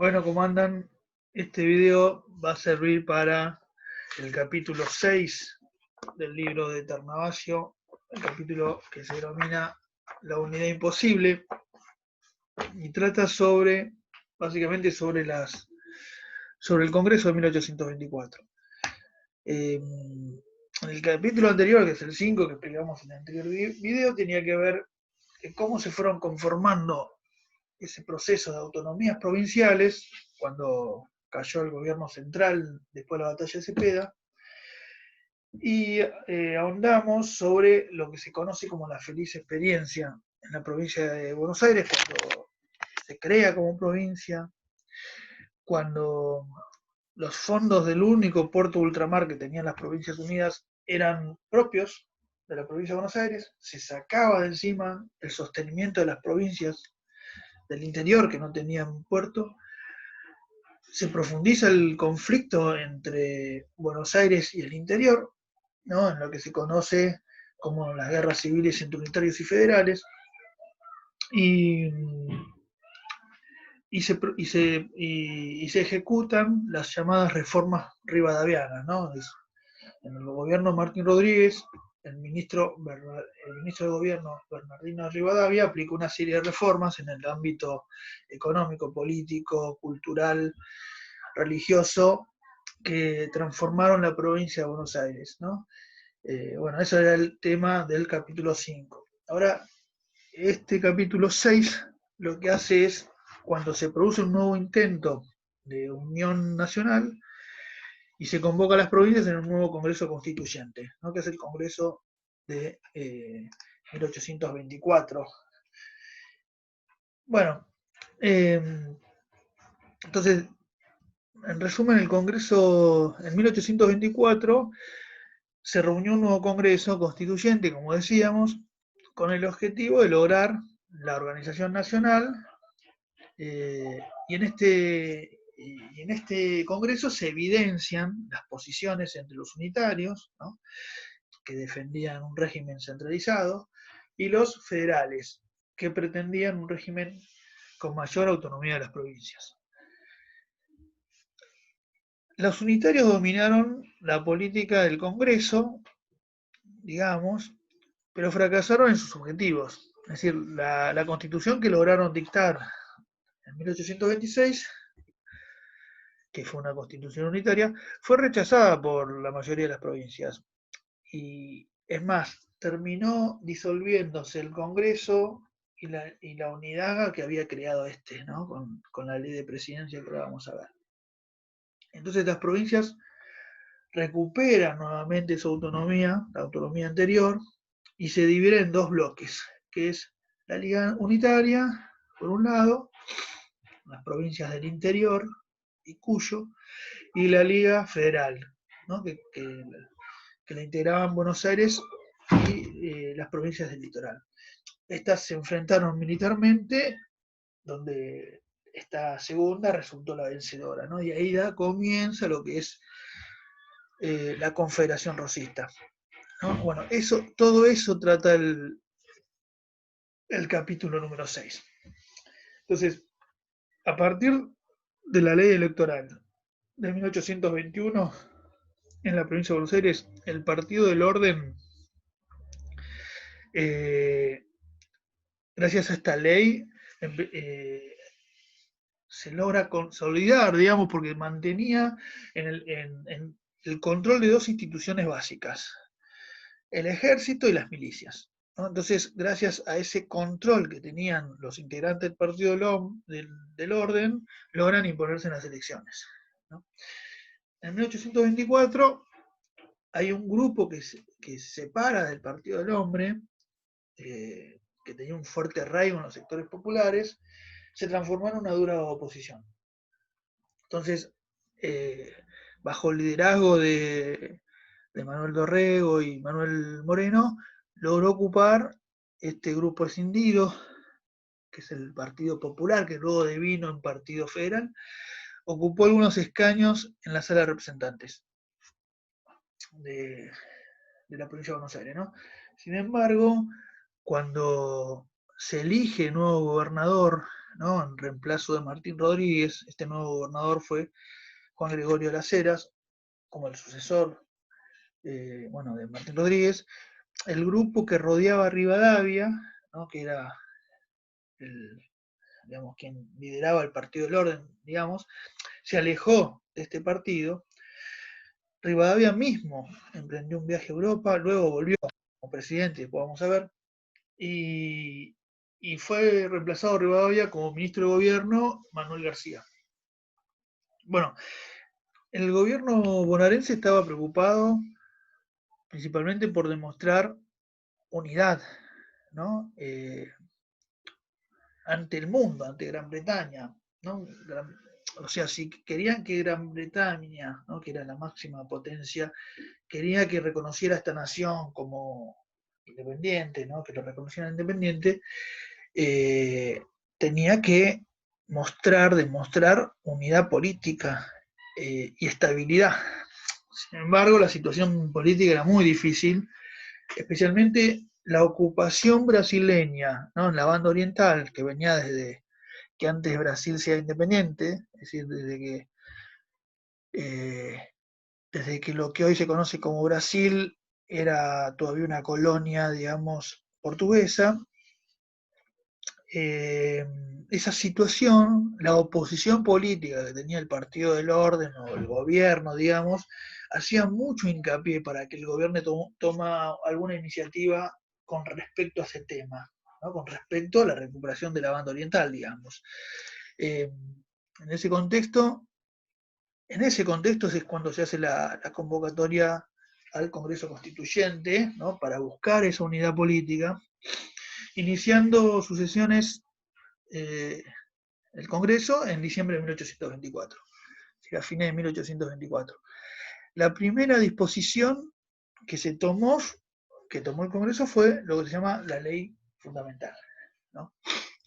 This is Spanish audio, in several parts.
Bueno, ¿cómo andan? Este video va a servir para el capítulo 6 del libro de Ternavasio, el capítulo que se denomina La unidad imposible, y trata básicamente sobre el Congreso de 1824. En el capítulo anterior, que es el 5 que explicamos en el anterior video, tenía que ver cómo se fueron conformando ese proceso de autonomías provinciales cuando cayó el gobierno central después de la batalla de Cepeda, y ahondamos sobre lo que se conoce como la feliz experiencia en la provincia de Buenos Aires, cuando se crea como provincia, cuando los fondos del único puerto de ultramar que tenían las Provincias Unidas eran propios de la provincia de Buenos Aires, se sacaba de encima el sostenimiento de las provincias del interior que no tenían puerto, se profundiza el conflicto entre Buenos Aires y el interior, ¿no? En lo que se conoce como las guerras civiles entre unitarios y federales, y, se ejecutan las llamadas reformas rivadavianas, ¿no? En el gobierno de Martín Rodríguez, el ministro de Gobierno Bernardino Rivadavia aplicó una serie de reformas en el ámbito económico, político, cultural, religioso, que transformaron la provincia de Buenos Aires, ¿no? Bueno, eso era el tema del capítulo 5. Ahora, este capítulo 6 lo que hace es, cuando se produce un nuevo intento de unión nacional y se convoca a las provincias en un nuevo Congreso Constituyente, ¿no? Que es el Congreso de 1824. Bueno, entonces, en resumen, el Congreso en 1824 se reunió un nuevo Congreso Constituyente, como decíamos, con el objetivo de lograr la organización nacional, y en este Congreso se evidencian las posiciones entre los unitarios, ¿no? Que defendían un régimen centralizado, y los federales, que pretendían un régimen con mayor autonomía de las provincias. Los unitarios dominaron la política del Congreso, digamos, pero fracasaron en sus objetivos. Es decir, la constitución que lograron dictar en 1826, que fue una constitución unitaria, fue rechazada por la mayoría de las provincias. Y es más, terminó disolviéndose el Congreso y la unidad que había creado ¿no? Con la ley de presidencia que ahora vamos a ver. Entonces las provincias recuperan nuevamente su autonomía, la autonomía anterior, y se dividen en dos bloques, que es la Liga Unitaria, por un lado, las provincias del interior y Cuyo, y la Liga Federal, ¿no? que la integraban Buenos Aires y las provincias del litoral. Estas se enfrentaron militarmente, donde esta segunda resultó la vencedora, ¿no? Y ahí comienza lo que es la Confederación Rosista, ¿no? Bueno, todo eso trata el capítulo número 6. Entonces, a partir de la ley electoral de 1821, en la provincia de Buenos Aires, el Partido del Orden, gracias a esta ley, se logra consolidar, digamos, porque mantenía en el control de dos instituciones básicas, el ejército y las milicias, ¿no? Entonces, gracias a ese control que tenían los integrantes del Partido del Orden, logran imponerse en las elecciones, ¿no? En 1824 hay un grupo que se separa del Partido del Hombre, que tenía un fuerte arraigo en los sectores populares, se transformó en una dura oposición. Entonces, bajo el liderazgo de Manuel Dorrego y Manuel Moreno, logró ocupar este grupo escindido, que es el Partido Popular, que luego devino en Partido Federal, ocupó algunos escaños en la Sala de Representantes de la provincia de Buenos Aires, ¿no? Sin embargo, cuando se elige nuevo gobernador ¿no? En reemplazo de Martín Rodríguez, este nuevo gobernador fue Juan Gregorio de las Heras, como el sucesor, bueno, de Martín Rodríguez. El grupo que rodeaba a Rivadavia, ¿no? Que era digamos, quien lideraba el Partido del Orden, digamos, se alejó de este partido. Rivadavia mismo emprendió un viaje a Europa, luego volvió como presidente, después vamos a ver, y, y fue reemplazado Rivadavia como ministro de gobierno Manuel García. Bueno, el gobierno bonaerense estaba preocupado principalmente por demostrar unidad, ¿no? Ante el mundo, ante Gran Bretaña, ¿no? O sea, si querían que Gran Bretaña, ¿no? Que era la máxima potencia, quería que reconociera a esta nación como independiente, ¿no? Que lo reconocieran independiente, eh, tenía que demostrar unidad política y estabilidad. Sin embargo, la situación política era muy difícil, especialmente la ocupación brasileña, ¿no? En la banda oriental, que venía desde que antes Brasil sea independiente, es decir, eh, desde que lo que hoy se conoce como Brasil era todavía una colonia, digamos, portuguesa. Esa situación, la oposición política que tenía el Partido del Orden o el gobierno, digamos, hacía mucho hincapié para que el gobierno toma alguna iniciativa con respecto a ese tema, ¿no? Con respecto a la recuperación de la banda oriental, digamos. En ese contexto, es cuando se hace la convocatoria al Congreso Constituyente, ¿no? Para buscar esa unidad política, iniciando sus sesiones el Congreso en diciembre de 1824, a fines de 1824. La primera disposición que tomó el Congreso fue lo que se llama la ley fundamental, ¿no?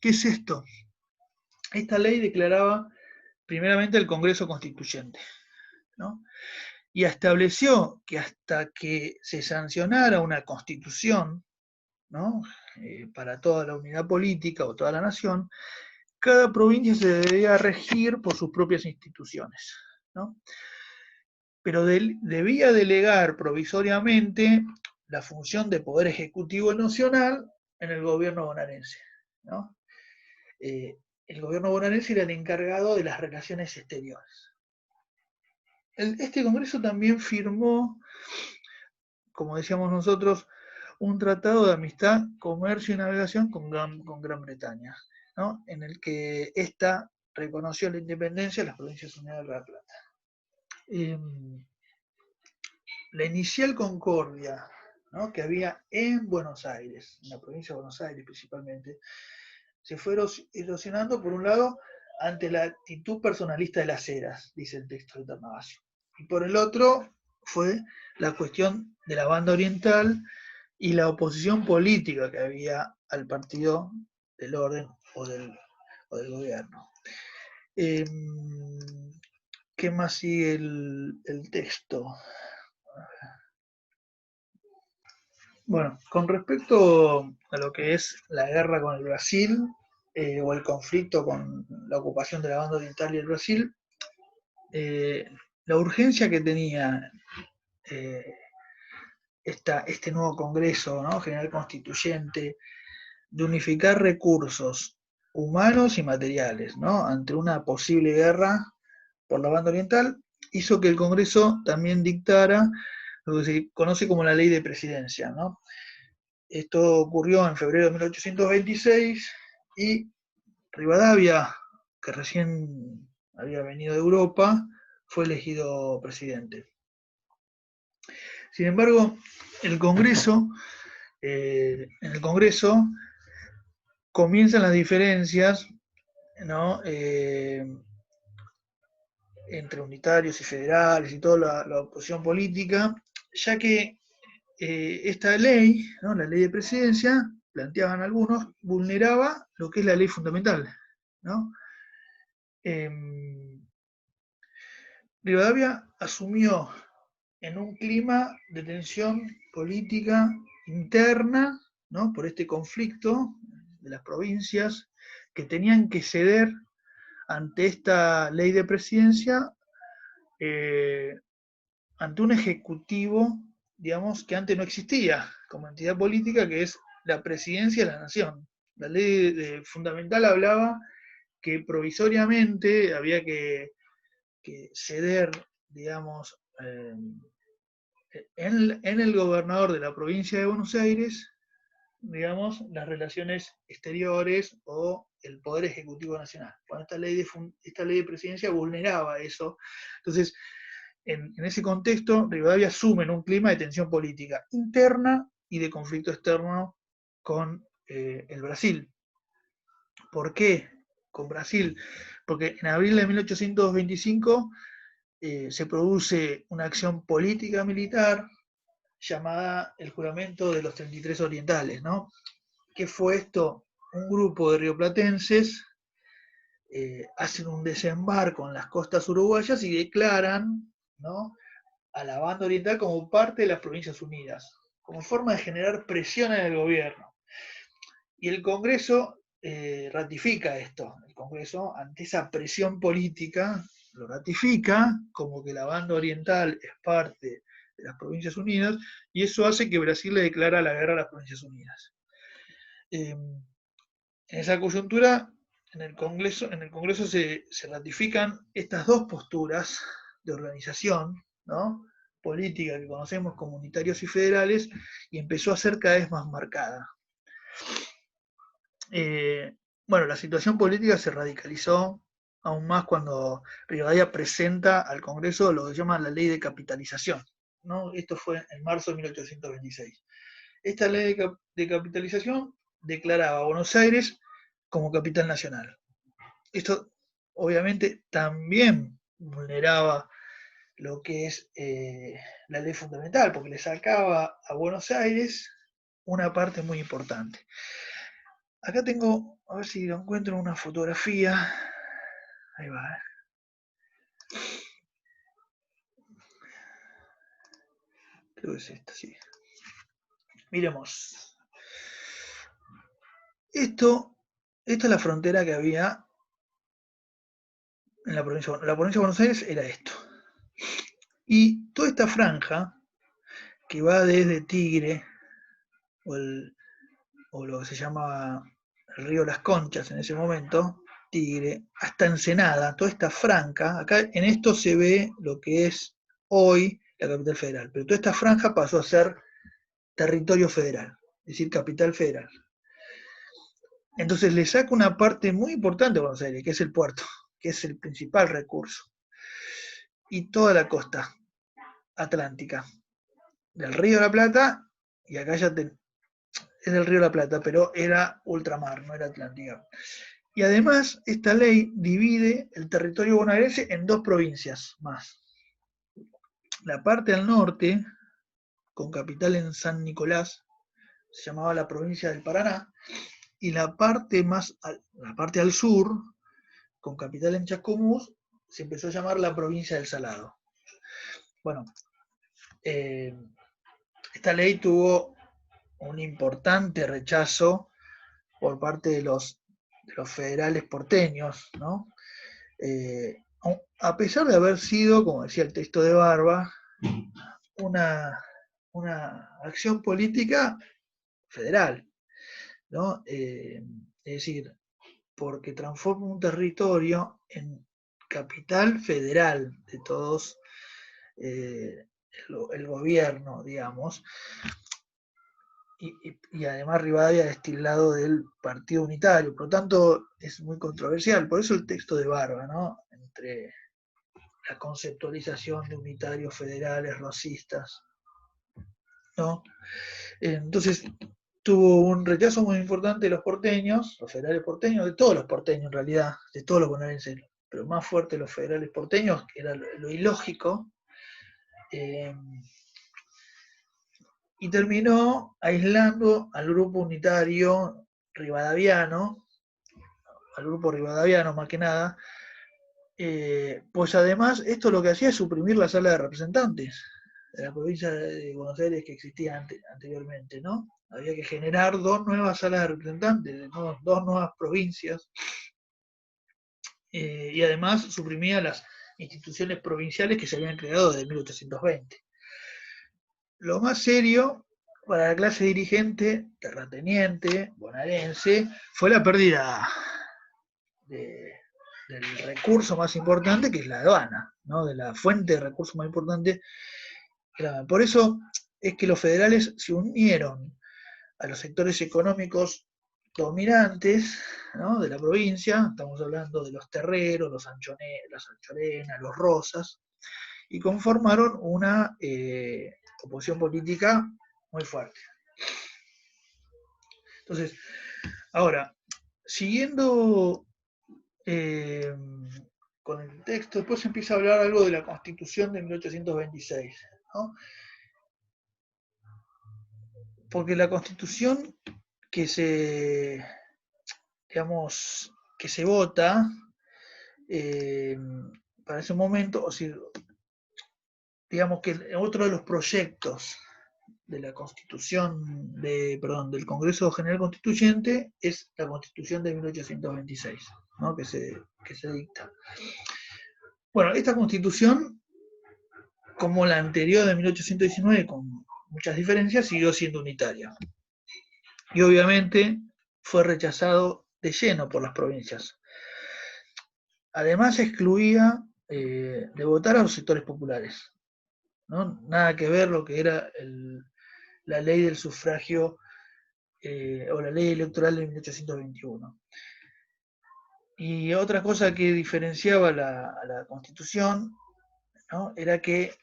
¿Qué es esto? Esta ley declaraba primeramente el Congreso Constituyente, ¿no? Y estableció que hasta que se sancionara una constitución, ¿no? Para toda la unidad política o toda la nación, cada provincia se debía regir por sus propias instituciones, ¿no? Pero debía delegar provisoriamente la función de poder ejecutivo nacional en el gobierno bonaerense, ¿no? El gobierno bonaerense era el encargado de las relaciones exteriores. Este Congreso también firmó, como decíamos nosotros, un tratado de amistad, comercio y navegación con Gran Bretaña, ¿no? En el que ésta reconoció la independencia de las Provincias Unidas de La Plata. La inicial concordia, ¿no? Que había en Buenos Aires, en la provincia de Buenos Aires principalmente, se fue erosionando, por un lado, ante la actitud personalista de las Heras, dice el texto de Ternavasio, y por el otro fue la cuestión de la banda oriental y la oposición política que había al Partido del Orden o del gobierno. ¿Qué más sigue el texto? Bueno, con respecto a lo que es la guerra con el Brasil, o el conflicto con la ocupación de la banda oriental y el Brasil, eh, la urgencia que tenía eh, este nuevo Congreso, ¿no? General Constituyente, de unificar recursos humanos y materiales, ¿no? Ante una posible guerra por la banda oriental, hizo que el Congreso también dictara lo que se conoce como la ley de presidencia, ¿no? Esto ocurrió en febrero de 1826 y Rivadavia, que recién había venido de Europa, fue elegido presidente. Sin embargo, el Congreso, en el Congreso comienzan las diferencias, ¿no? Entre unitarios y federales y toda la oposición política, ya que esta ley, ¿no? La ley de presidencia, planteaban algunos, vulneraba lo que es la ley fundamental, ¿no? Rivadavia asumió en un clima de tensión política interna, ¿no? Por este conflicto de las provincias que tenían que ceder ante esta ley de presidencia, ante un ejecutivo, digamos, que antes no existía como entidad política, que es la presidencia de la nación. La ley fundamental hablaba que provisoriamente había que ceder, digamos, en el gobernador de la provincia de Buenos Aires, digamos, las relaciones exteriores o el Poder Ejecutivo Nacional. Cuando esta ley de presidencia vulneraba eso. Entonces, en ese contexto, Rivadavia asume en un clima de tensión política interna y de conflicto externo con el Brasil. ¿Por qué con Brasil? Porque en abril de 1825 se produce una acción política militar llamada el Juramento de los 33 Orientales, ¿no? ¿Qué fue esto? Un grupo de rioplatenses hacen un desembarco en las costas uruguayas y declaran, ¿no?, a la banda oriental como parte de las Provincias Unidas, como forma de generar presión en el gobierno. Y el Congreso ratifica esto. El Congreso, ante esa presión política, lo ratifica como que la banda oriental es parte de las Provincias Unidas, y eso hace que Brasil le declara la guerra a las Provincias Unidas. En esa coyuntura, en el Congreso se ratifican estas dos posturas de organización, ¿no?, política que conocemos como unitarios y federales, y empezó a ser cada vez más marcada. Bueno, la situación política se radicalizó aún más cuando Rivadavia presenta al Congreso lo que se llama la ley de capitalización, ¿no? Esto fue en marzo de 1826. Esta ley de capitalización declaraba a Buenos Aires como capital nacional. Esto obviamente también vulneraba lo que es la ley fundamental, porque le sacaba a Buenos Aires una parte muy importante. Acá tengo, a ver si lo encuentro en una fotografía. Ahí va. Creo que es esta, sí. Miremos. Esta es la frontera que había en la provincia de Buenos Aires, era esto. Y toda esta franja, que va desde Tigre, o lo que se llamaba el río Las Conchas en ese momento, Tigre, hasta Ensenada, toda esta franja, acá en esto se ve lo que es hoy la capital federal, pero toda esta franja pasó a ser territorio federal, es decir, capital federal. Entonces le saca una parte muy importante a Buenos Aires, que es el puerto, que es el principal recurso, y toda la costa atlántica, del Río de la Plata, y acá ya es del Río de la Plata, pero era ultramar, no era Atlántica. Y además, esta ley divide el territorio bonaerense en dos provincias más. La parte al norte, con capital en San Nicolás, se llamaba la provincia del Paraná, y la parte al sur, con capital en Chascomús, se empezó a llamar la provincia del Salado. Bueno, esta ley tuvo un importante rechazo por parte de los federales porteños, ¿no? A pesar de haber sido, como decía el texto de Barba, una acción política federal, ¿no? Es decir, porque transforma un territorio en capital federal de todos el gobierno, digamos, y además Rivadavia destilado del Partido Unitario, por lo tanto es muy controversial, por eso el texto de Barba, ¿no?, entre la conceptualización de unitarios federales rosistas, ¿no? Entonces tuvo un rechazo muy importante de los porteños, los federales porteños, de todos los porteños en realidad, de todos los bonaerenses, pero más fuerte los federales porteños, que era lo ilógico, y terminó aislando al grupo unitario rivadaviano, al grupo rivadaviano más que nada, pues además esto lo que hacía es suprimir la sala de representantes de la provincia de Buenos Aires que existía anteriormente, ¿no? Había que generar dos nuevas salas de representantes, dos nuevas provincias, y además suprimía las instituciones provinciales que se habían creado desde 1820. Lo más serio para la clase dirigente, terrateniente, bonaerense, fue la pérdida de, del recurso más importante, que es la aduana, ¿no? De la fuente de recursos más importante. Por eso es que los federales se unieron a los sectores económicos dominantes, ¿no? De la provincia. Estamos hablando de los terreros, las anchorenas, los rosas, y conformaron una oposición política muy fuerte. Entonces, ahora, siguiendo con el texto, después empieza a hablar algo de la Constitución de 1826, ¿no? Porque la Constitución que se, digamos, que se vota para ese momento, o sea, digamos que otro de los proyectos de la Constitución, del Congreso General Constituyente es la Constitución de 1826, ¿no? que se dicta. Bueno, esta Constitución, como la anterior de 1819, con muchas diferencias, siguió siendo unitaria. Y obviamente fue rechazado de lleno por las provincias. Además excluía de votar a los sectores populares, ¿no? Nada que ver lo que era la ley del sufragio o la ley electoral de 1821. Y otra cosa que diferenciaba a la Constitución, ¿no? Era que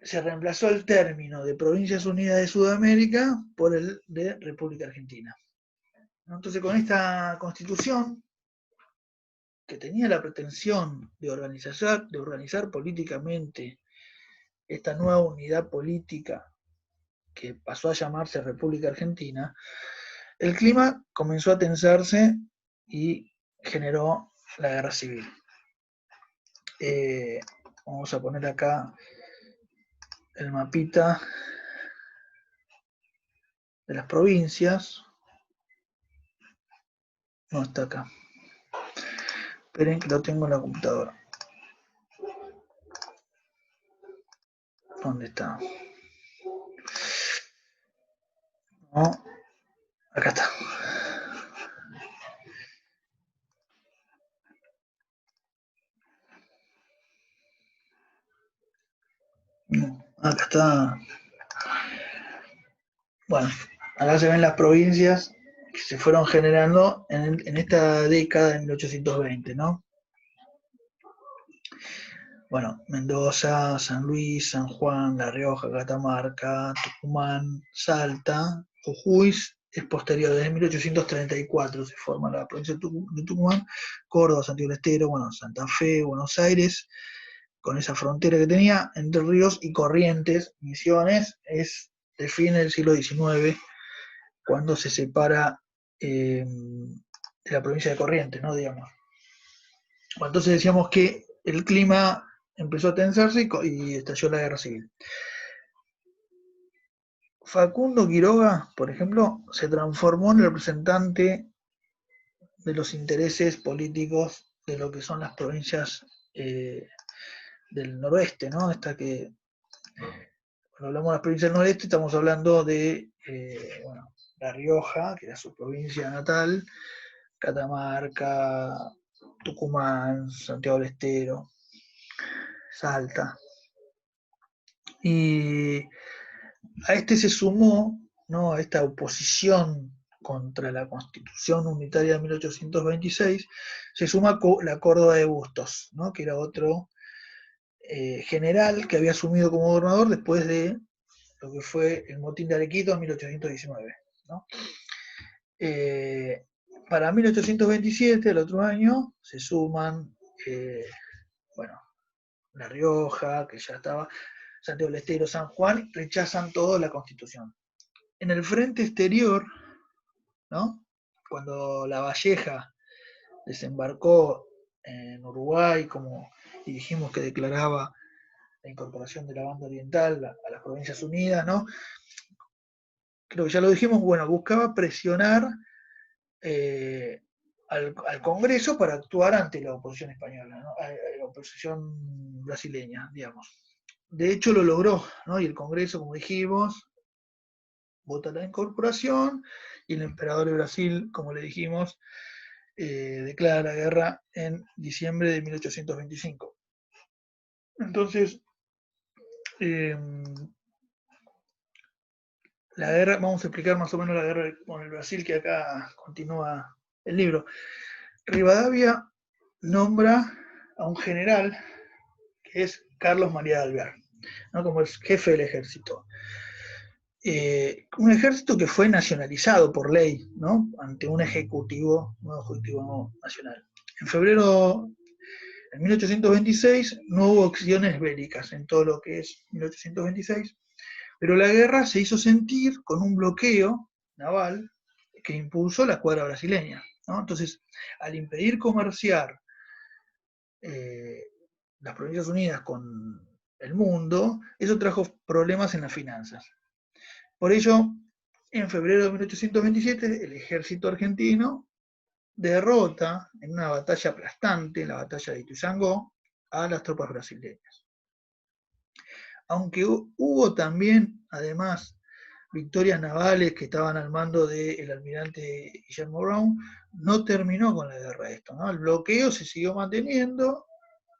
se reemplazó el término de Provincias Unidas de Sudamérica por el de República Argentina. Entonces, con esta Constitución, que tenía la pretensión de organizar políticamente esta nueva unidad política que pasó a llamarse República Argentina, el clima comenzó a tensarse y generó la guerra civil. Vamos a poner acá el mapita de las provincias. No está acá. Esperen que lo tengo en la computadora. ¿Dónde está? No, acá está. No, acá está. Bueno, acá se ven las provincias que se fueron generando en esta década de 1820, ¿no? Bueno, Mendoza, San Luis, San Juan, La Rioja, Catamarca, Tucumán, Salta, Jujuy es posterior, desde 1834 se forma la provincia de Tucumán, Córdoba, Santiago del Estero, bueno, Santa Fe, Buenos Aires, con esa frontera que tenía, Entre Ríos y Corrientes, Misiones, es de fin del siglo XIX, cuando se separa de la provincia de Corrientes, ¿no? Digamos. Bueno, entonces decíamos que el clima empezó a tensarse y estalló la guerra civil. Facundo Quiroga, por ejemplo, se transformó en el representante de los intereses políticos de lo que son las provincias del noroeste, ¿no? Esta que, cuando hablamos de las provincias del noroeste, estamos hablando de, bueno, La Rioja, que era su provincia natal, Catamarca, Tucumán, Santiago del Estero, Salta. Y a este se sumó, ¿no? A esta oposición contra la Constitución Unitaria de 1826, se suma la Córdoba de Bustos, ¿no? Que era otro general que había asumido como gobernador después de lo que fue el motín de Arequito en 1819, ¿no? Para 1827, el otro año, se suman, bueno, La Rioja, que ya estaba, Santiago del Estero, San Juan, rechazan toda la Constitución. En el frente exterior, ¿no? Cuando La Valleja desembarcó en Uruguay, como y dijimos que declaraba la incorporación de la banda oriental a las Provincias Unidas, ¿no? creo que ya lo dijimos, bueno, buscaba presionar al Congreso para actuar ante la oposición española, ¿no? A la oposición brasileña, digamos. De hecho lo logró, ¿no? Y el Congreso, como dijimos, vota la incorporación y el emperador de Brasil, como le dijimos, declara la guerra en diciembre de 1825. Entonces, eh, la guerra, vamos a explicar más o menos la guerra con el Brasil, que acá continúa el libro. Rivadavia nombra a un general que es Carlos María de Alvear, ¿no? Como el jefe del ejército. Un ejército que fue nacionalizado por ley, ¿no? Ante un ejecutivo nacional. En febrero de 1826 no hubo acciones bélicas en todo lo que es 1826, pero la guerra se hizo sentir con un bloqueo naval que impuso la escuadra brasileña, ¿no? Entonces, al impedir comerciar las Provincias Unidas con el mundo, eso trajo problemas en las finanzas. Por ello, en febrero de 1827, el ejército argentino derrota en una batalla aplastante, la batalla de Ituzaingó, a las tropas brasileñas. Aunque hubo también, además, victorias navales que estaban al mando del almirante Guillermo Brown, no terminó con la guerra esto, ¿no? El bloqueo se siguió manteniendo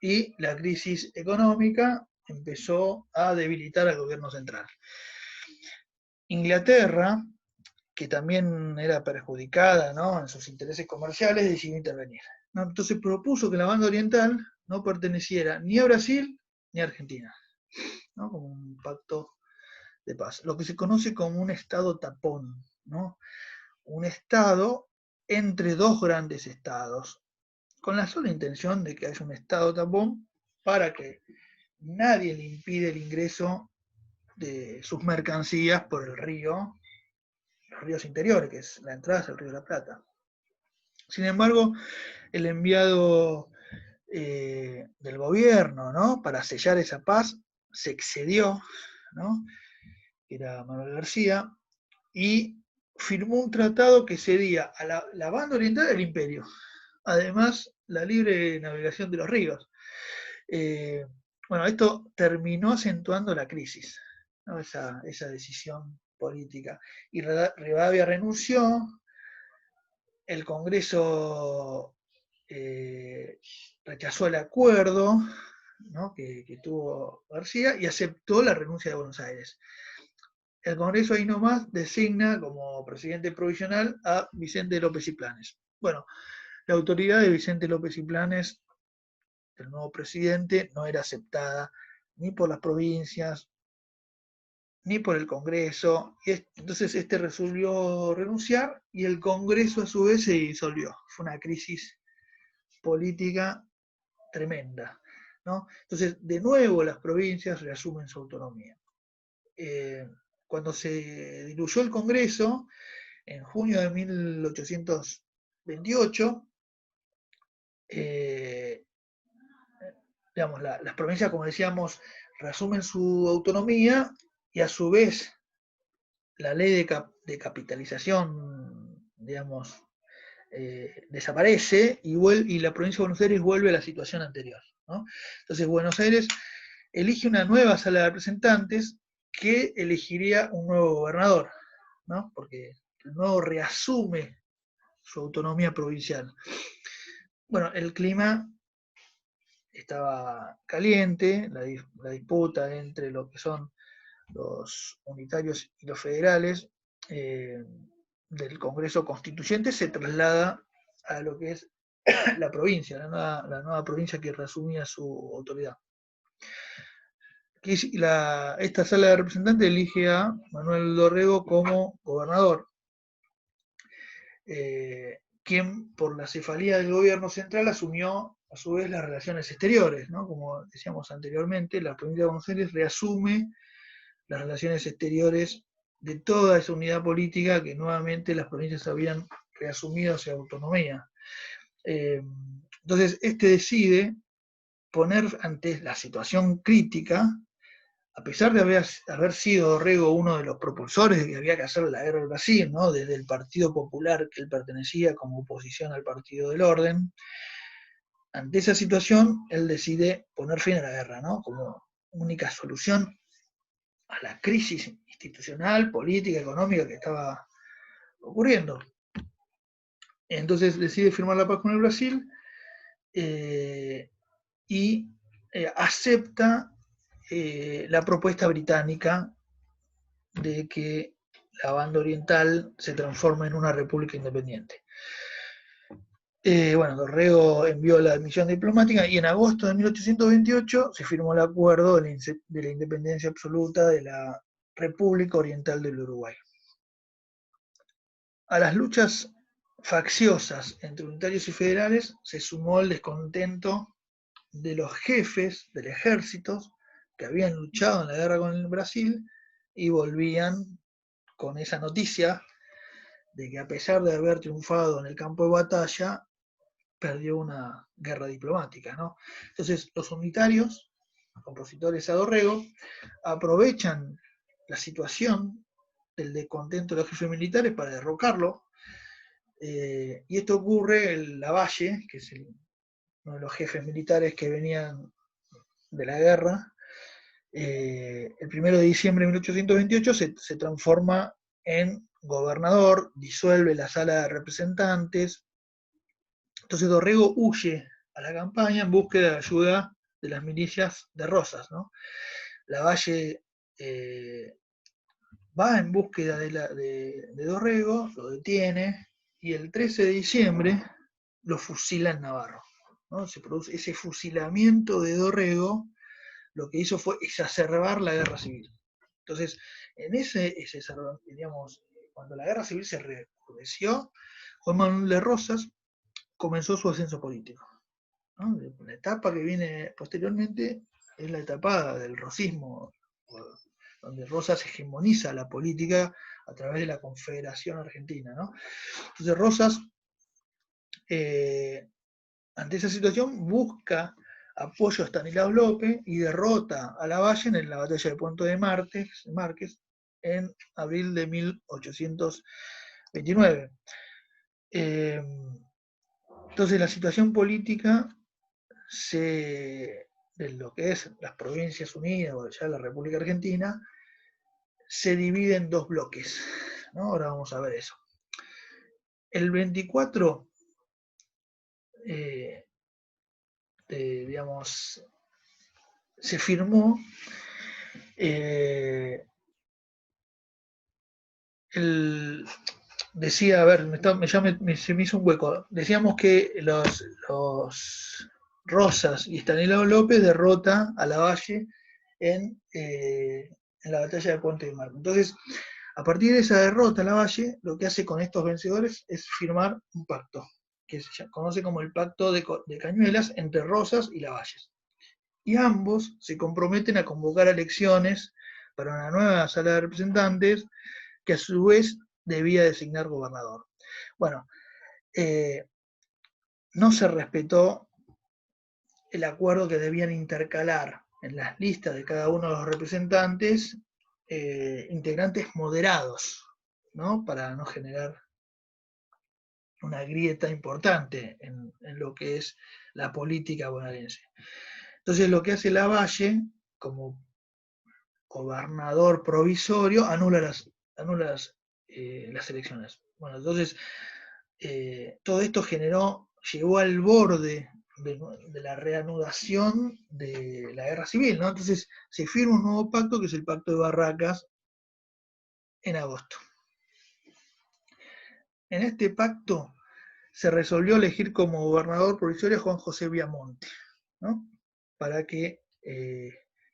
y la crisis económica empezó a debilitar al gobierno central. Inglaterra, que también era perjudicada, ¿no?, en sus intereses comerciales, decidió intervenir, ¿no? Entonces propuso que la banda oriental no perteneciera ni a Brasil ni a Argentina, ¿no?, como un pacto de paz, lo que se conoce como un estado tapón, ¿no? Un estado entre dos grandes estados, con la sola intención de que haya un estado tapón para que nadie le impide el ingreso de sus mercancías por el río, los ríos interiores, que es la entrada hacia el río de la Plata. Sin embargo, el enviado del gobierno, ¿no?, para sellar esa paz se excedió, ¿no?, era Manuel García, y firmó un tratado que cedía a la banda oriental del imperio, además la libre navegación de los ríos. Bueno, esto terminó acentuando la crisis, ¿no?, esa decisión política. Y Rivadavia renunció, el Congreso rechazó el acuerdo, ¿no?, que tuvo García, y aceptó la renuncia de Buenos Aires. El Congreso ahí nomás designa como presidente provisional a Vicente López y Planes. Bueno, la autoridad de Vicente López y Planes, el nuevo presidente, no era aceptada ni por las provincias, ni por el Congreso, y entonces este resolvió renunciar y el Congreso a su vez se disolvió. Fue una crisis política tremenda, ¿no? Entonces, de nuevo las provincias reasumen su autonomía. Cuando se diluyó el Congreso, en junio de 1828, digamos, las provincias, como decíamos, reasumen su autonomía y a su vez la ley de capitalización, digamos, desaparece y la provincia de Buenos Aires vuelve a la situación anterior, ¿no? Entonces Buenos Aires elige una nueva sala de representantes que elegiría un nuevo gobernador, ¿no?, porque el nuevo reasume su autonomía provincial. Bueno, el clima estaba caliente, la disputa entre lo que son los unitarios y los federales del Congreso Constituyente se traslada a lo que es la provincia, la nueva provincia que reasumía su autoridad. Esta sala de representantes elige a Manuel Dorrego como gobernador, quien por la cefalía del gobierno central asumió a su vez las relaciones exteriores, ¿no? Como decíamos anteriormente, la provincia de Buenos Aires reasume las relaciones exteriores de toda esa unidad política que nuevamente las provincias habían reasumido hacia autonomía. Entonces, decide poner ante la situación crítica a pesar de haber sido Dorrego uno de los propulsores de que había que hacer la guerra del Brasil, ¿no? Desde el Partido Popular que él pertenecía como oposición al Partido del Orden, ante esa situación él decide poner fin a la guerra, ¿no? Como única solución a la crisis institucional, política, económica que estaba ocurriendo. Entonces decide firmar la paz con el Brasil y acepta la propuesta británica de que la banda oriental se transforme en una república independiente. Bueno, Dorrego envió la misión diplomática y en agosto de 1828 se firmó el acuerdo de la independencia absoluta de la República Oriental del Uruguay. A las luchas facciosas entre unitarios y federales se sumó el descontento de los jefes del ejército que habían luchado en la guerra con el Brasil y volvían con esa noticia de que a pesar de haber triunfado en el campo de batalla, perdió una guerra diplomática, ¿no? Entonces los unitarios, opositores a Dorrego, aprovechan la situación del descontento de los jefes militares para derrocarlo, y esto ocurre en Lavalle, que es uno de los jefes militares que venían de la guerra, el 1 de diciembre de 1828 se transforma en gobernador, disuelve la Sala de Representantes. Entonces Dorrego huye a la campaña en búsqueda de ayuda de las milicias de Rosas, ¿no? Lavalle va en búsqueda de Dorrego, lo detiene, y el 13 de diciembre lo fusila en Navarro, ¿no? Se produce ese fusilamiento de Dorrego, lo que hizo fue exacerbar la guerra civil. Entonces, en digamos, cuando la guerra civil se recrudeció, Juan Manuel de Rosas comenzó su ascenso político, ¿no? La etapa que viene posteriormente es la etapa del rosismo, donde Rosas hegemoniza la política a través de la Confederación Argentina, ¿no? Entonces Rosas, ante esa situación, busca apoyo a Estanislao López y derrota a Lavalle en la batalla de Puente de Márquez en abril de 1829. Entonces la situación política de lo que es las Provincias Unidas o ya la República Argentina se divide en dos bloques, ¿no? Ahora vamos a ver eso. El 24, digamos, se firmó decía, a ver, se me hizo un hueco. Decíamos que los Rosas y Estanislao López derrota a Lavalle en la batalla de Puente de Marco. Entonces, a partir de esa derrota, Lavalle lo que hace con estos vencedores es firmar un pacto, que se conoce como el Pacto de Cañuelas entre Rosas y Lavalle. Y ambos se comprometen a convocar elecciones para una nueva sala de representantes que a su vez debía designar gobernador. Bueno, no se respetó el acuerdo que debían intercalar en las listas de cada uno de los representantes integrantes moderados, ¿no? Para no generar una grieta importante en lo que es la política bonaerense. Entonces lo que hace Lavalle, como gobernador provisorio, anula las elecciones. Bueno, entonces todo esto llegó al borde de la reanudación de la guerra civil, ¿no? Entonces se firma un nuevo pacto que es el Pacto de Barracas en agosto. En este pacto se resolvió elegir como gobernador provisorio a Juan José Viamonte, ¿no? Para que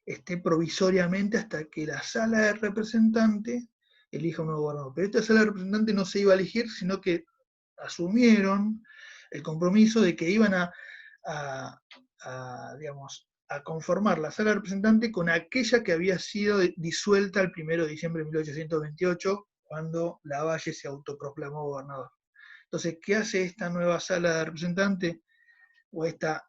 esté provisoriamente hasta que la sala de representantes elija un nuevo gobernador. Pero esta sala de representantes no se iba a elegir, sino que asumieron el compromiso de que iban digamos, a conformar la sala de representantes con aquella que había sido disuelta el 1 de diciembre de 1828, cuando Lavalle se autoproclamó gobernador. Entonces, ¿qué hace esta nueva sala de representantes o esta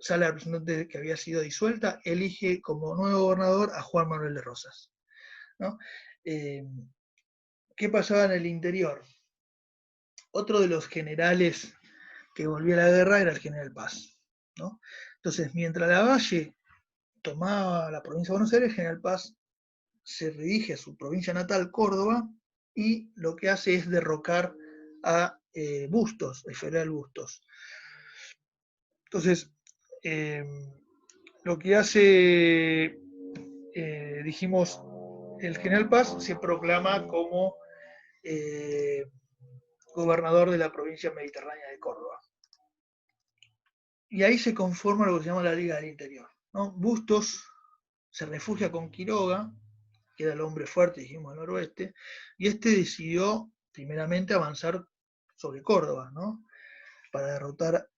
sala de representantes que había sido disuelta, elige como nuevo gobernador a Juan Manuel de Rosas, ¿no? ¿Qué pasaba en el interior? Otro de los generales que volvía a la guerra era el general Paz, ¿no? Entonces, mientras Lavalle tomaba la provincia de Buenos Aires, el general Paz se dirige a su provincia natal, Córdoba, y lo que hace es derrocar a Bustos, el federal Bustos. Entonces, lo que hace, dijimos, el general Paz se proclama como gobernador de la provincia mediterránea de Córdoba. Y ahí se conforma lo que se llama la Liga del Interior, ¿no? Bustos se refugia con Quiroga, que era el hombre fuerte, dijimos, al noroeste, y este decidió primeramente avanzar sobre Córdoba, ¿no? Para derrotar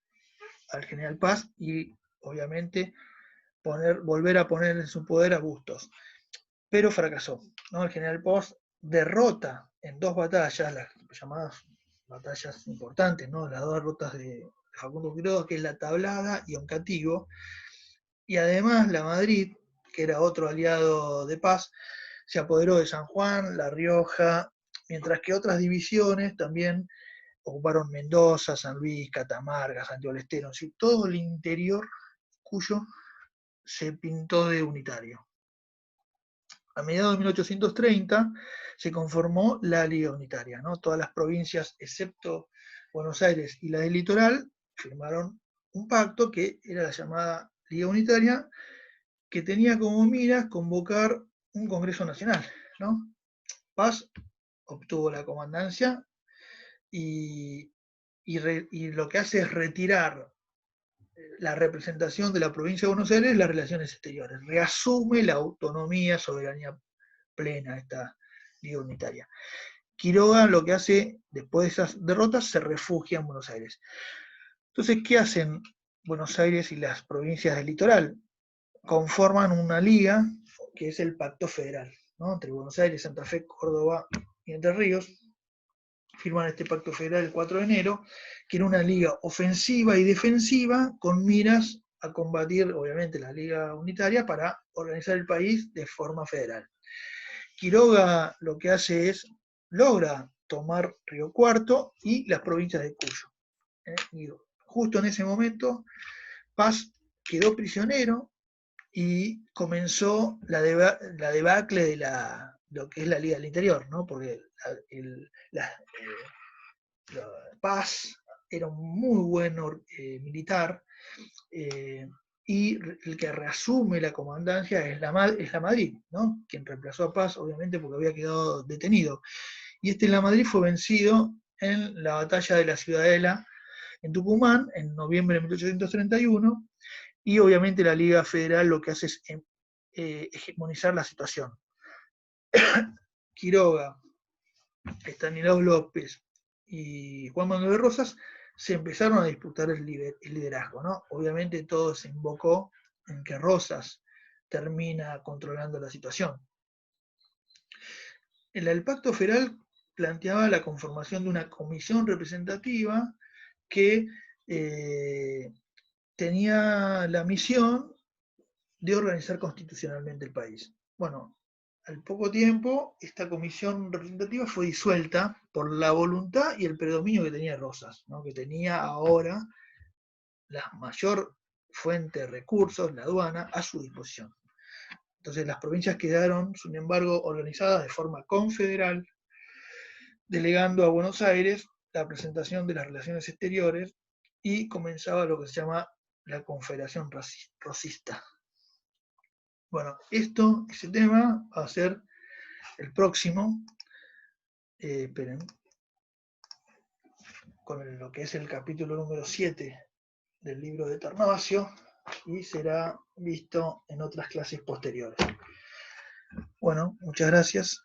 al general Paz y obviamente volver a poner en su poder a Bustos. Pero fracasó, ¿no? El general Paz derrota en 2 batallas, las llamadas batallas importantes, ¿no? Las 2 derrotas de Facundo Quiroga, que es la Tablada y Oncativo, y además la Madrid, que era otro aliado de Paz, se apoderó de San Juan, La Rioja, mientras que otras divisiones también ocuparon Mendoza, San Luis, Catamarca, Santiago del Estero, ¿sí? Todo el interior Cuyo se pintó de unitario. A mediados de 1830 se conformó la Liga Unitaria, ¿no? Todas las provincias, excepto Buenos Aires y la del litoral, firmaron un pacto que era la llamada Liga Unitaria, que tenía como miras convocar un Congreso Nacional, ¿no? Paz obtuvo la comandancia y lo que hace es retirar la representación de la provincia de Buenos Aires en las relaciones exteriores. Reasume la autonomía, soberanía plena de esta Liga Unitaria. Quiroga lo que hace, después de esas derrotas, se refugia en Buenos Aires. Entonces, ¿qué hacen Buenos Aires y las provincias del litoral? Conforman una liga que es el Pacto Federal, ¿no? Entre Buenos Aires, Santa Fe, Córdoba y Entre Ríos. Firman este Pacto Federal el 4 de enero, que era una liga ofensiva y defensiva con miras a combatir, obviamente, la Liga Unitaria para organizar el país de forma federal. Quiroga lo que hace es, logra tomar Río Cuarto y las provincias de Cuyo. Y justo en ese momento, Paz quedó prisionero y comenzó la debacle de lo que es la Liga del Interior, ¿no? Porque Paz era un muy buen militar, y el que reasume la comandancia es la Madrid, ¿no? Quien reemplazó a Paz, obviamente, porque había quedado detenido. Y la Madrid fue vencido en la batalla de la Ciudadela en Tucumán, en noviembre de 1831, y obviamente la Liga Federal lo que hace es hegemonizar la situación. Quiroga, Estanislao López y Juan Manuel de Rosas se empezaron a disputar el liderazgo, ¿no? Obviamente todo se invocó en que Rosas termina controlando la situación. El Pacto Federal planteaba la conformación de una comisión representativa que tenía la misión de organizar constitucionalmente el país. Bueno, al poco tiempo, esta comisión representativa fue disuelta por la voluntad y el predominio que tenía Rosas, ¿no? Que tenía ahora la mayor fuente de recursos, la aduana, a su disposición. Entonces las provincias quedaron, sin embargo, organizadas de forma confederal, delegando a Buenos Aires la presentación de las relaciones exteriores, y comenzaba lo que se llama la Confederación Rosista. Bueno, ese tema va a ser el próximo, esperen, con lo que es el capítulo número 7 del libro de Tarnavasio, y será visto en otras clases posteriores. Bueno, muchas gracias.